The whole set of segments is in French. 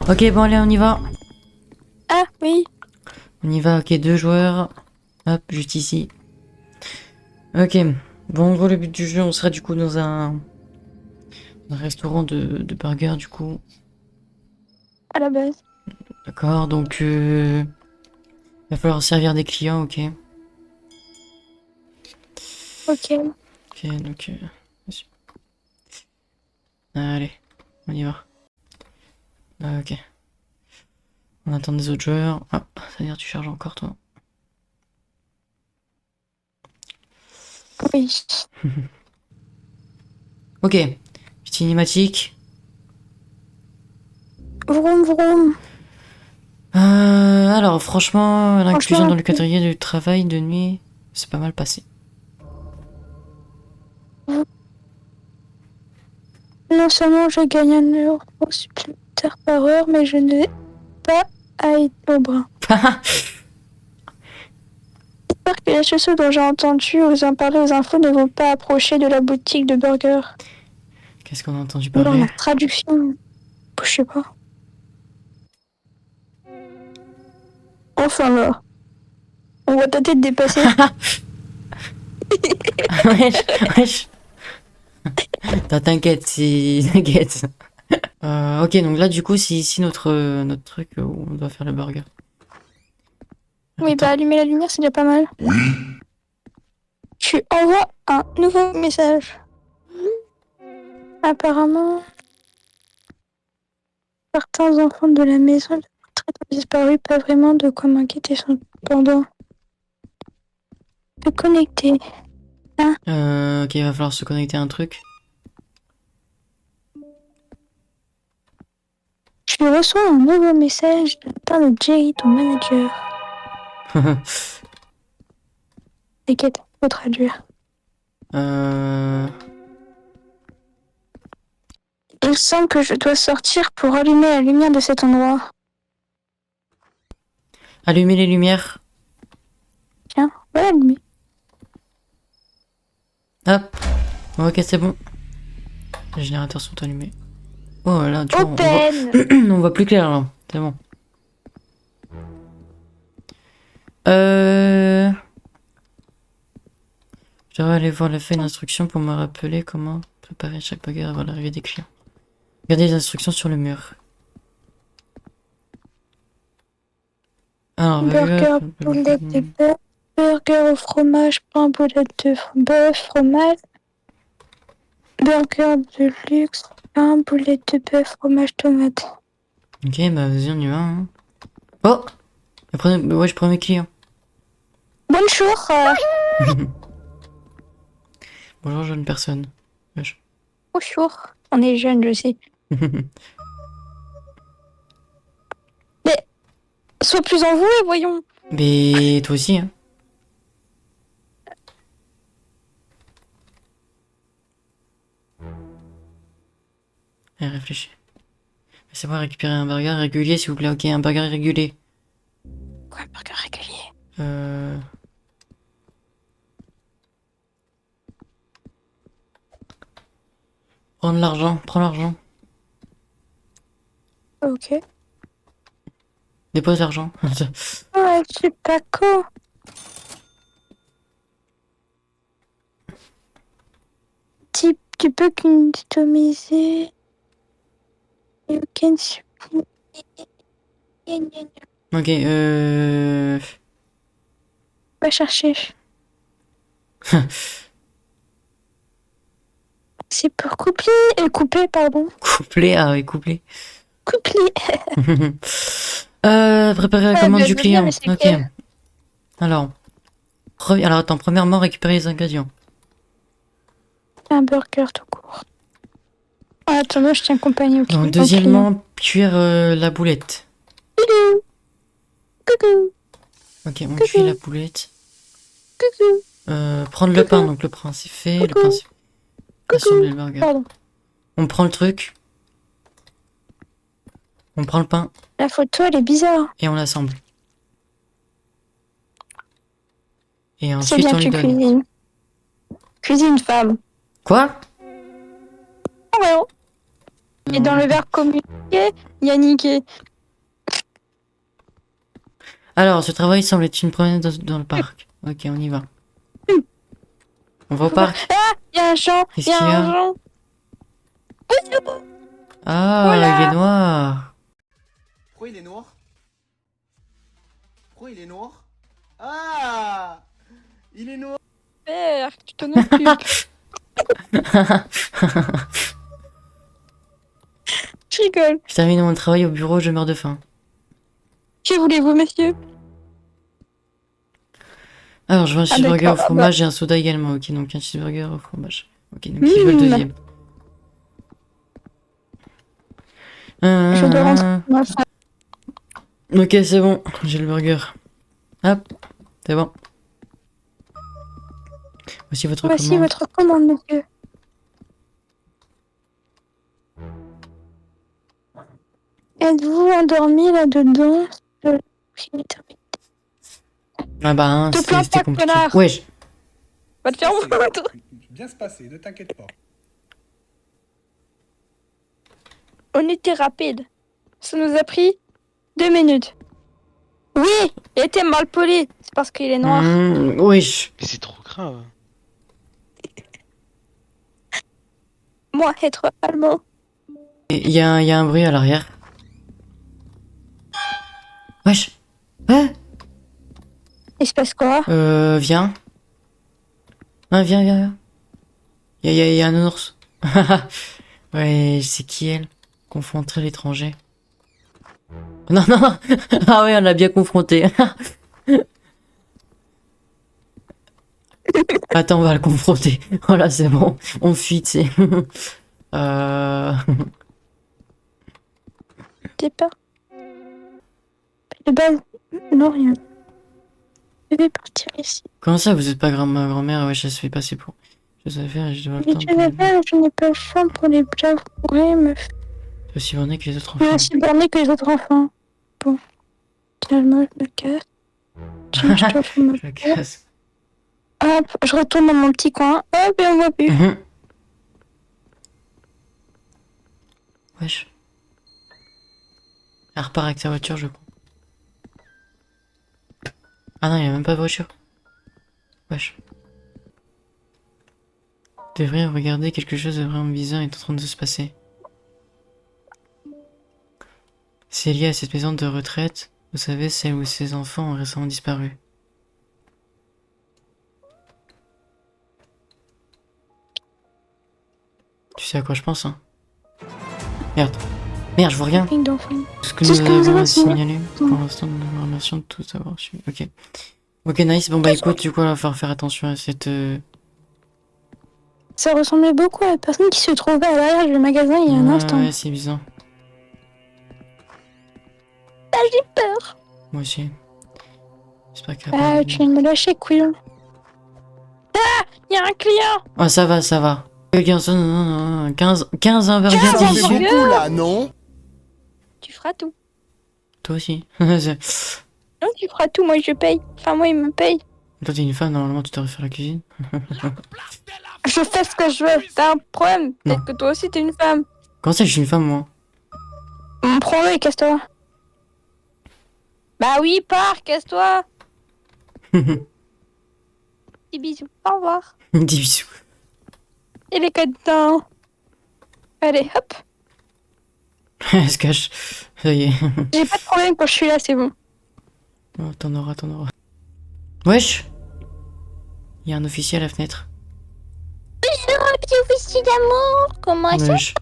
Ok, bon, allez, on y va. Ah oui. On y va, ok, 2 joueurs. Hop, juste ici. Ok. Bon, en gros, le but du jeu, on sera du coup dans un restaurant de burgers, du coup. À la base. D'accord, donc il va falloir servir des clients, ok. Ok. Ok, donc vas-y. Allez, on y va. Ok. On attend des autres joueurs. Ah, c'est-à-dire tu charges encore toi. Oui. Ok. Cinématique. Vroom vroom. Alors franchement, l'inclusion Franchement, dans le calendrier du travail de nuit, c'est pas mal passé. non seulement je gagne 1 euro supplémentaire par heure, mais je n'ai pas à être au bras. J'espère que les chaussures dont j'ai entendu vous en parler aux infos ne vont pas approcher de la boutique de burgers. Qu'est-ce qu'on a entendu Ou dans parler? la traduction, je sais pas. Enfin là, on va tâter de dépasser. Wesh, wesh. T'inquiète, si... T'inquiète. Ok, donc là, du coup, c'est ici notre truc où on doit faire le burger. Oui, bah Attends. allumer la lumière, c'est déjà pas mal. Tu envoies un nouveau message. Apparemment, certains enfants de la maison de retraite ont disparu, pas vraiment de quoi m'inquiéter cependant. Se connecter. Ok, il va falloir se connecter à un truc. Je reçois un nouveau message de la part de Jerry, ton manager. T'inquiète, faut traduire. euh... Il semble que je dois sortir pour allumer la lumière de cet endroit. Allumer les lumières. Tiens, voilà allumé. Hop. Ok, c'est bon. Les générateurs sont allumés. Oh là, tu vois, on voit, Open. on voit plus clair là. C'est bon. Euh... Je devrais aller voir la feuille d'instruction pour me rappeler comment préparer chaque burger avant l'arrivée des clients. Regardez les instructions sur le mur. Alors, burger... Burger, boulette de bœuf. Burger au fromage, pain, boulette de bœuf, fromage. Burger de luxe, pain, boulette de bœuf, fromage, tomate. Ok, bah vas-y, on y va. Hein. Oh, ouais, je prends mes clients. Bonjour. Bonjour, jeune personne. Wesh. Bonjour. On est jeunes, je sais. Mais sois plus envoué, voyons. Mais toi aussi, hein. Allez, réfléchis. Laissez-moi récupérer un burger régulier, s'il vous plaît. Ok, un burger régulier. Quoi, burger régulier? Euh... Prends de l'argent, prends l'argent. Ok. Dépose l'argent. Ouais, je sais pas quoi. Tu peux customiser. You can Ok, va chercher. C'est pour couper, pardon. Couplet, ah oui, couplet. Coupler. Préparer la Ouais, commande bah, je du veux bien, mais client. c'est Ok. lequel? Alors attends, premièrement, récupérer les ingrédients. Un burger tout court. En attendant, je tiens compagnie au Donc, client. deuxièmement, cuire la boulette. Coucou, coucou, Ok, on cuit la coucou, boulette. coucou, Prendre le pain, coucou, donc le pain c'est fait. Le pain coucou, c'est assembler coucou. le burger. Pardon. On prend le truc, on prend le pain La photo, elle est bizarre. et on l'assemble. Et C'est ensuite bien on que lui tu donne. cuisines. Cuisine femme. Quoi? Oh, ouais, oh. Et dans le verbe communiquer, il y a niquer. Alors, ce travail semble être une promenade dans le parc. Ok, on y va. On va au parc. Ah, il y a un champ, il Qu'est-ce y a qu'il y un a? champ. Ah, il est Voilà. noir. Pourquoi il est noir? Pourquoi il est noir? Ah! Il est noir! Père, tu t'en occupes. Je rigole. Je termine mon travail au bureau, je meurs de faim. Que voulez-vous, monsieur? Alors, je veux un cheeseburger d'accord, au ah bah. fromage et un soda également. Ok, donc un cheeseburger au fromage. Ok, donc il veut le deuxième. Je dois rentrer. Ok, c'est bon, j'ai le burger. Hop, c'est bon. Voici votre Voici commande. votre commande, monsieur. Êtes-vous endormi là-dedans? Ah bah, hein, Te c'était plains pas, compliqué. connard. Wesh. Va te faire foutre. Bien se passer, ne t'inquiète pas. On était rapide. Ça nous a pris 2 minutes. Oui, il était mal poli. C'est parce qu'il est noir. Wesh. Mais c'est trop grave. Moi, être allemand. Il y a un bruit à l'arrière. Wesh. Ouais. Il se passe quoi? Viens. Ah, viens. Il y a un ours. Ouais, c'est qui elle? Confronter l'étranger. Non. Ah ouais, on l'a bien confronté. Attends, on va le confronter. Voilà, c'est bon. On fuit, tu sais. J'ai peur. De base, non, rien. Je vais partir ici. Comment ça, vous êtes pas ma grand-mère? Ouais, ça se fait passer pour. Je sais faire et je dois le Mais temps. tu vas faire, je n'ai pas le temps pour les blagues. Ouais, me C'est aussi borné que les autres Je suis enfants. aussi bornée que les autres enfants. Bon. Finalement, je me casse. Je te fous ma Je la casse. Hop, je retourne dans mon petit coin. Hop, et on voit plus. Wesh. Elle repart avec sa voiture, je crois. Ah non, il n'y a même pas de voiture. Wesh. Vous devriez regarder, quelque chose de vraiment bizarre est en train de se passer. C'est lié à cette maison de retraite, vous savez, celle où ses enfants ont récemment disparu. Tu sais à quoi je pense, hein? Merde, je vois rien. Famille d'enfants. Ce que C'est ce que nous nous avons avons signalé, pour l'instant, nous vous remercions de tout avoir su. Ok. Ok, nice. Bon, bah écoute, du coup, on va falloir faire attention à cette... Ça ressemblait beaucoup à la personne qui se trouvait à l'arrière du magasin il y a un instant. Ouais, c'est bizarre. J'ai peur. Moi aussi. J'espère qu'elle va Ah, pas... tu viens de me lâcher, couillon. Ah, il y a un client. Oh, ça va. Quelqu'un sonne, non, 15 hamburgers 15 délicieux. hamburgers. Beaucoup là, non? Tu feras tout. Toi aussi. Non, tu feras tout, moi je paye. Enfin, moi il me paye. Toi, t'es une femme, normalement, tu devrais faire la cuisine. Je fais ce que je veux. T'as un problème? Non. Peut-être que toi aussi t'es une femme. Comment ça, je suis une femme, moi? Prends-le et casse-toi. Bah oui, pars, casse-toi. Des bisous. Au revoir. Des bisous. Et les codes dedans. Allez, hop. Elle se cache. Ça y est. J'ai pas de problème quand je suis là, c'est bon. Oh, t'en auras. Wesh! Il y a un officier à la fenêtre. Petit officier d'amour. Comment ça? Wesh.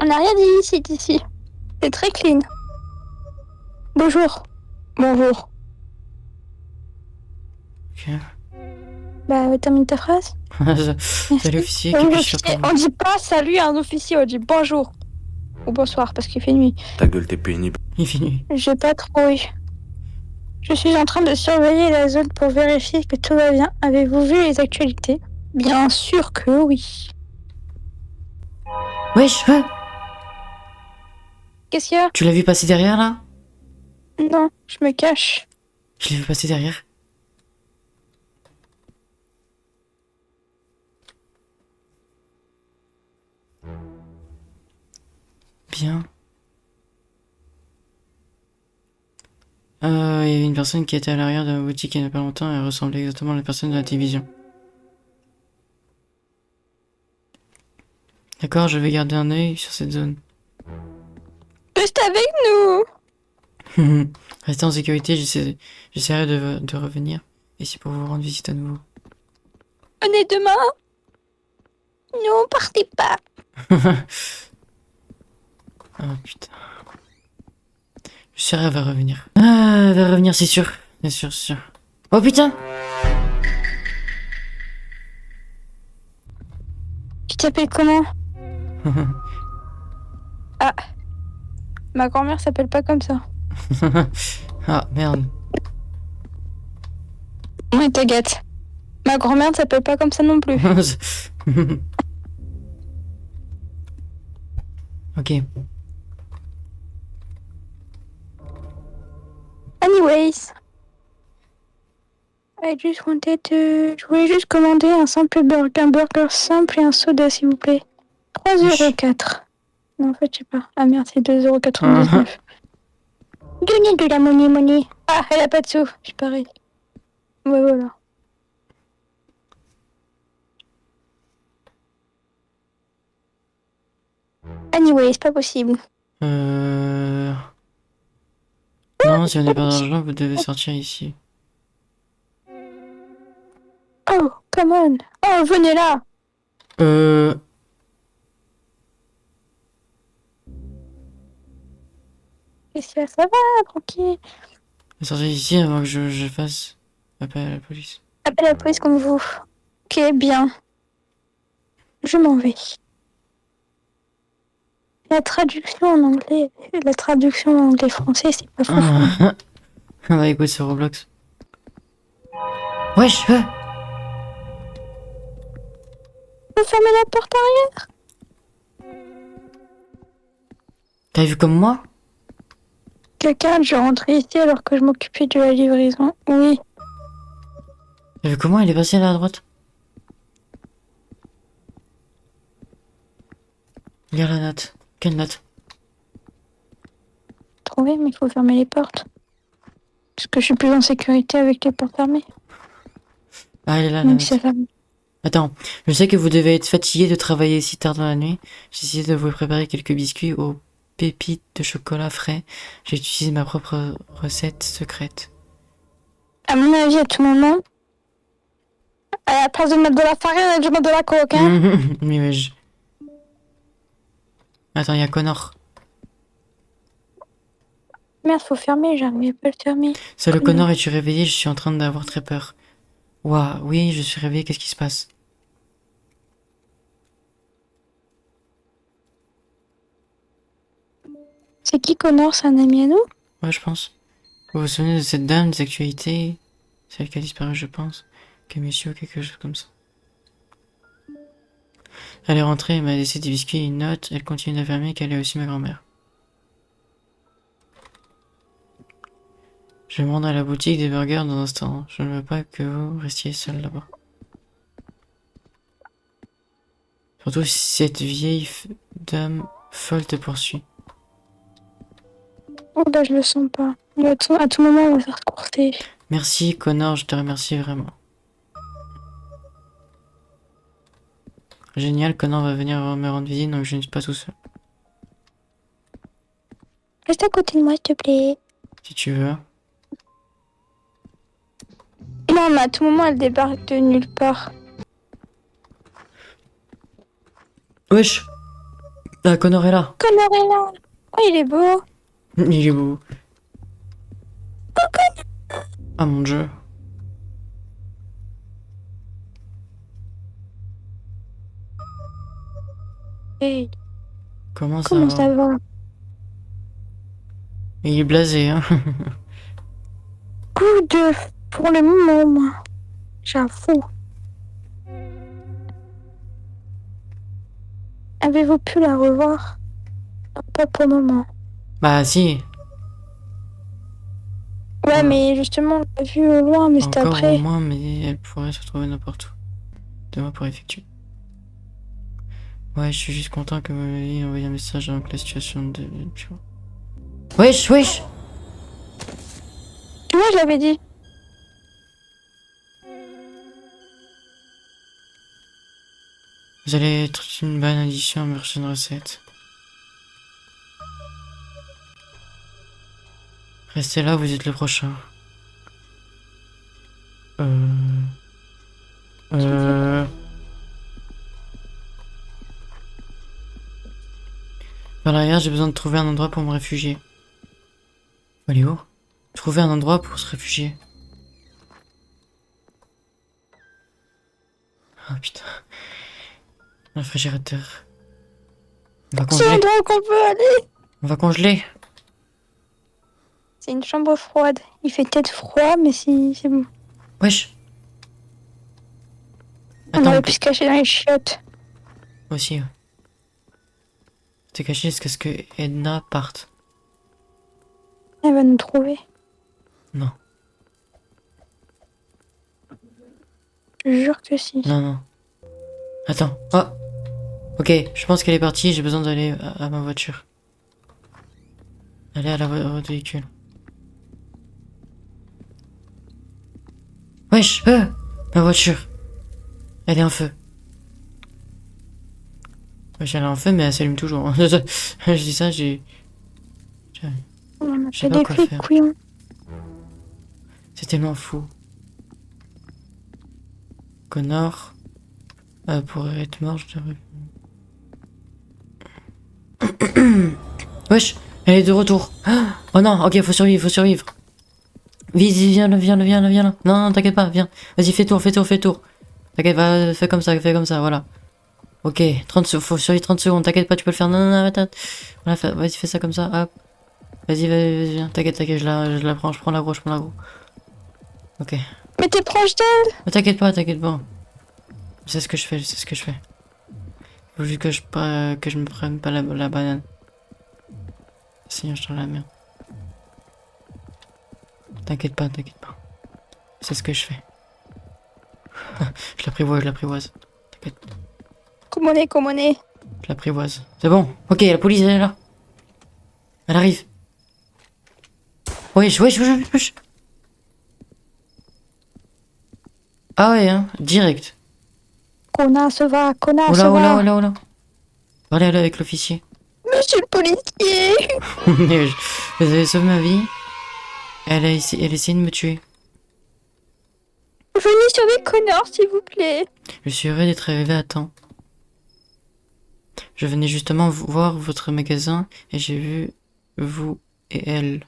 On n'a rien dit ici. C'est très clean. Bonjour. Bonjour. Ok. Bah, termine ta phrase. Salut, officier, que puis-je faire pour vous? On dit pas salut à un officier, on dit bonjour. Ou bonsoir, parce qu'il fait nuit. Ta gueule, t'es pénible. Il finit. J'ai pas trop eu. Je suis en train de surveiller la zone pour vérifier que tout va bien. Avez-vous vu les actualités? Bien sûr que oui. Wesh, ouais. Qu'est-ce qu'il y a? Tu l'as vu passer derrière, là? Non, je me cache. Je l'ai vu passer derrière. Bien. Il y avait une personne qui était à l'arrière de ma boutique il n'y a pas longtemps et elle ressemblait exactement à la personne de la télévision. D'accord, je vais garder un œil sur cette zone. Reste avec nous. Restez en sécurité, j'essaierai de revenir. Ici pour vous rendre visite à nouveau. Venez demain. Non, partez pas. Ah putain. Je suis sûr elle va revenir. Ah, elle va revenir, c'est sûr. C'est sûr, c'est sûr. Oh putain! Tu t'appelles comment? Ah, ma grand-mère s'appelle pas comme ça. Ah merde. Ouais, t'agates. Ma grand-mère ne s'appelle pas comme ça non plus. Ok. Anyways. Je voulais juste commander un burger simple et un soda, s'il vous plaît. 3,04 €. Non, en fait, je sais pas. Ah merde, c'est 2,99 €. Donnez de la monnaie. Ah, elle a pas de sous. C'est pareil. Ouais, voilà. Anyway, c'est pas possible. Non, si on n'a pas d'argent, vous devez sortir ici. Oh, come on. Oh, venez là. Qu'est-ce qu'il y a? Ça va, tranquille. Sortez d'ici avant que je fasse appel à la police. Appelle la police comme vous. Ok, bien. Je m'en vais. La traduction en anglais-français, c'est pas fou. Ah bah écoute, c'est Roblox. Wesh, Vous fermez la porte arrière? t'as vu comme moi? Quelqu'un, je rentrais ici alors que je m'occupais de la livraison. Oui. T'as vu comment il est passé là à droite? Regarde la note. Quelle note? Trouvé, mais il faut fermer les portes. Parce que je suis plus en sécurité avec les portes fermées. Ah, elle est là, la Même note. si ça ferme. Attends, je sais que vous devez être fatigué de travailler si tard dans la nuit. J'ai essayé de vous préparer quelques biscuits aux pépites de chocolat frais. J'ai utilisé ma propre recette secrète. À mon avis, à tout moment, à la place de mettre de la farine, je mets de la coke, hein. Mais Attends, il y a Connor. Merde, faut fermer, j'arrive pas à le fermer. Salut Connor, es-tu réveillé? Je suis en train d'avoir très peur. Ouah, oui, je suis réveillé, qu'est-ce qui se passe? C'est qui Connor? C'est un ami à nous? Ouais, je pense. Vous vous souvenez de cette dame des actualités? Celle qui a disparu, je pense. Monsieur ou quelque chose comme ça. Elle est rentrée et m'a laissé des biscuits et une note. Elle continue d'affirmer qu'elle est aussi ma grand-mère. Je vais me rendre à la boutique des burgers dans un instant. Je ne veux pas que vous restiez seul là-bas. Surtout si cette vieille dame folle te poursuit. Oh là, je le sens pas. À tout moment, on va faire courter. Merci Connor, je te remercie vraiment. Génial, Connor va venir me rendre visite donc je ne suis pas tout seul. Reste à côté de moi, s'il te plaît. Si tu veux. Non, mais à tout moment, elle débarque de nulle part. Wesh! Ah, Connor est là. Connor est là. Oh, il est beau. Il est beau. Ah mon dieu. Hey, Comment ça comment va? ça va? Il est blasé, hein. Coup de pour le moment, moi. J'avoue. Avez-vous pu la revoir? Pas pour le moment. Bah si. Ouais, mais justement, on l'a vu au loin, mais c'était Encore après. au moins, mais elle pourrait se trouver n'importe où. Demain pour effectuer. Ouais, je suis juste content que vous m'ayez envoyé un message avant que la situation de... tu vois. Wesh, wesh! Tu vois, je l'avais dit. Vous allez être une bonne addition à ma prochaine recette. Restez là, vous êtes le prochain. Euh... Par l'arrière, j'ai besoin de trouver un endroit pour me réfugier. Faut aller où? Trouver un endroit pour se réfugier. Ah putain. Un réfrigérateur. On va C'est congeler. l'endroit où qu'on peut aller. On va congeler. C'est une chambre froide. Il fait peut-être froid, mais si c'est bon. Wesh. On Attends, aurait pu se cacher dans les chiottes. aussi. T'es caché jusqu'à ce que Edna parte. Elle va nous trouver. Non. Je jure que si. Non, non. Attends. Oh. Ok, je pense qu'elle est partie. J'ai besoin d'aller à ma voiture. Aller à votre véhicule. Wesh. Ma voiture. Elle est en feu. Wesh, elle est en feu, mais elle s'allume toujours. Je dis ça, j'ai... On a Je sais fait pas des quoi flics, faire. couillons. C'est tellement fou. Connor pourrait être mort, je devrais... Wesh, elle est de retour. Oh non, ok, faut survivre, faut survivre. Vite, viens là, viens là, viens là, viens là. Non, non, t'inquiète pas, viens. Vas-y, fais tour, fais tour, fais tour. T'inquiète pas, fais comme ça, voilà. Ok, 30 secondes, faut survivre 30 secondes, t'inquiète pas, tu peux le faire. Non, non, non, attends. Voilà, vas-y, fais ça comme ça, hop. Vas-y, vas-y, viens, t'inquiète, je la prends, je prends l'agro. Ok. Mais t'es proche d'elle. Mais t'inquiète pas. C'est ce que je fais, Faut juste que je me prenne pas la banane. Sinon, je dans la merde. T'inquiète pas. C'est ce que je fais. Je l'apprivoise. T'inquiète, Comme on est. je l'apprivoise. C'est bon. Ok, la police, elle est là. Elle arrive. Wesh. Ah ouais, hein, direct. Connasse va. Oula. Parlez avec l'officier. Monsieur le policier. Vous avez sauvé ma vie. Elle a essayé de me tuer. Venez sauver Connor, s'il vous plaît. Je suis heureux d'être arrivé à temps. Je venais justement voir votre magasin et j'ai vu vous et elle.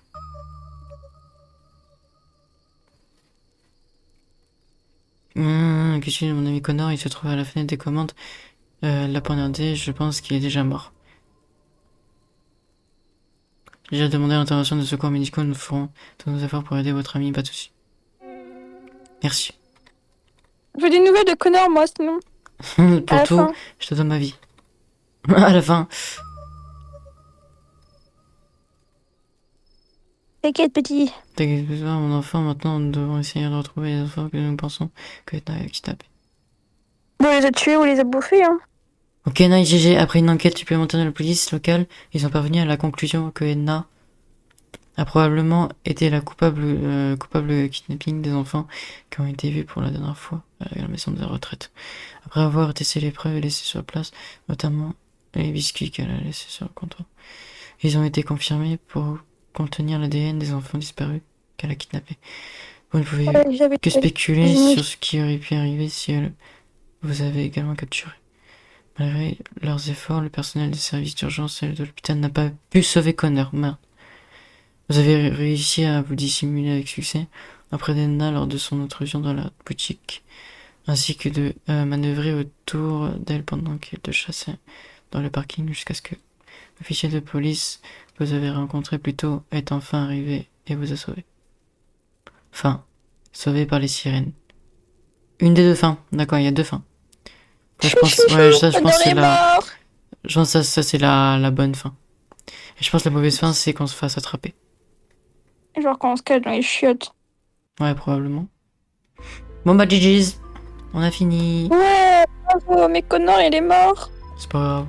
Qu'est-ce que mon ami Connor, il se trouve à la fenêtre des commandes. L'a poignardé, je pense qu'il est déjà mort. J'ai déjà demandé l'intervention de secours médicaux, nous ferons tous nos efforts pour aider votre ami, pas de soucis. Merci. Je veux des nouvelles de Connor, moi, sinon. Pour À la tout, fin. je te donne ma vie. À la fin. T'inquiète, petit. T'inquiète pas, mon enfant, maintenant nous devons essayer de retrouver les enfants que nous pensons que Edna a kidnappés. Bon, on les a tués ou les a bouffés, hein. Ok, Night GG, après une enquête supplémentaire de la police locale, ils sont parvenus à la conclusion que Edna a probablement été la coupable kidnapping des enfants qui ont été vus pour la dernière fois à la maison de la retraite. Après avoir testé les preuves laissées sur place, notamment les biscuits qu'elle a laissés sur le comptoir, ils ont été confirmés pour contenir l'ADN des enfants disparus qu'elle a kidnappés. Vous ne pouvez Ouais, j'avais que tué. spéculer J'ai mis- sur ce qui aurait pu arriver si elle vous avait également capturé. Malgré leurs efforts, le personnel des services d'urgence et de l'hôpital n'a pas pu sauver Connor. Merde. Vous avez réussi à vous dissimuler avec succès après d'Edna lors de son intrusion dans la boutique, ainsi que de manœuvrer autour d'elle pendant qu'elle te chassait dans le parking jusqu'à ce que l'officier de police que vous avez rencontré plus tôt est enfin arrivé et vous a sauvé. Fin. Sauvé par les sirènes. Une des deux fins. D'accord, il y a deux fins. Ça, je pense, ouais, ça, je pense que c'est la... Je pense que ça c'est la bonne fin. Et je pense que la mauvaise fin, c'est qu'on se fasse attraper. Genre quand on se cache dans les chiottes. Ouais, probablement. Bon bah GG's, on a fini. Ouais, bravo, mais Connor, il est mort. C'est pas grave.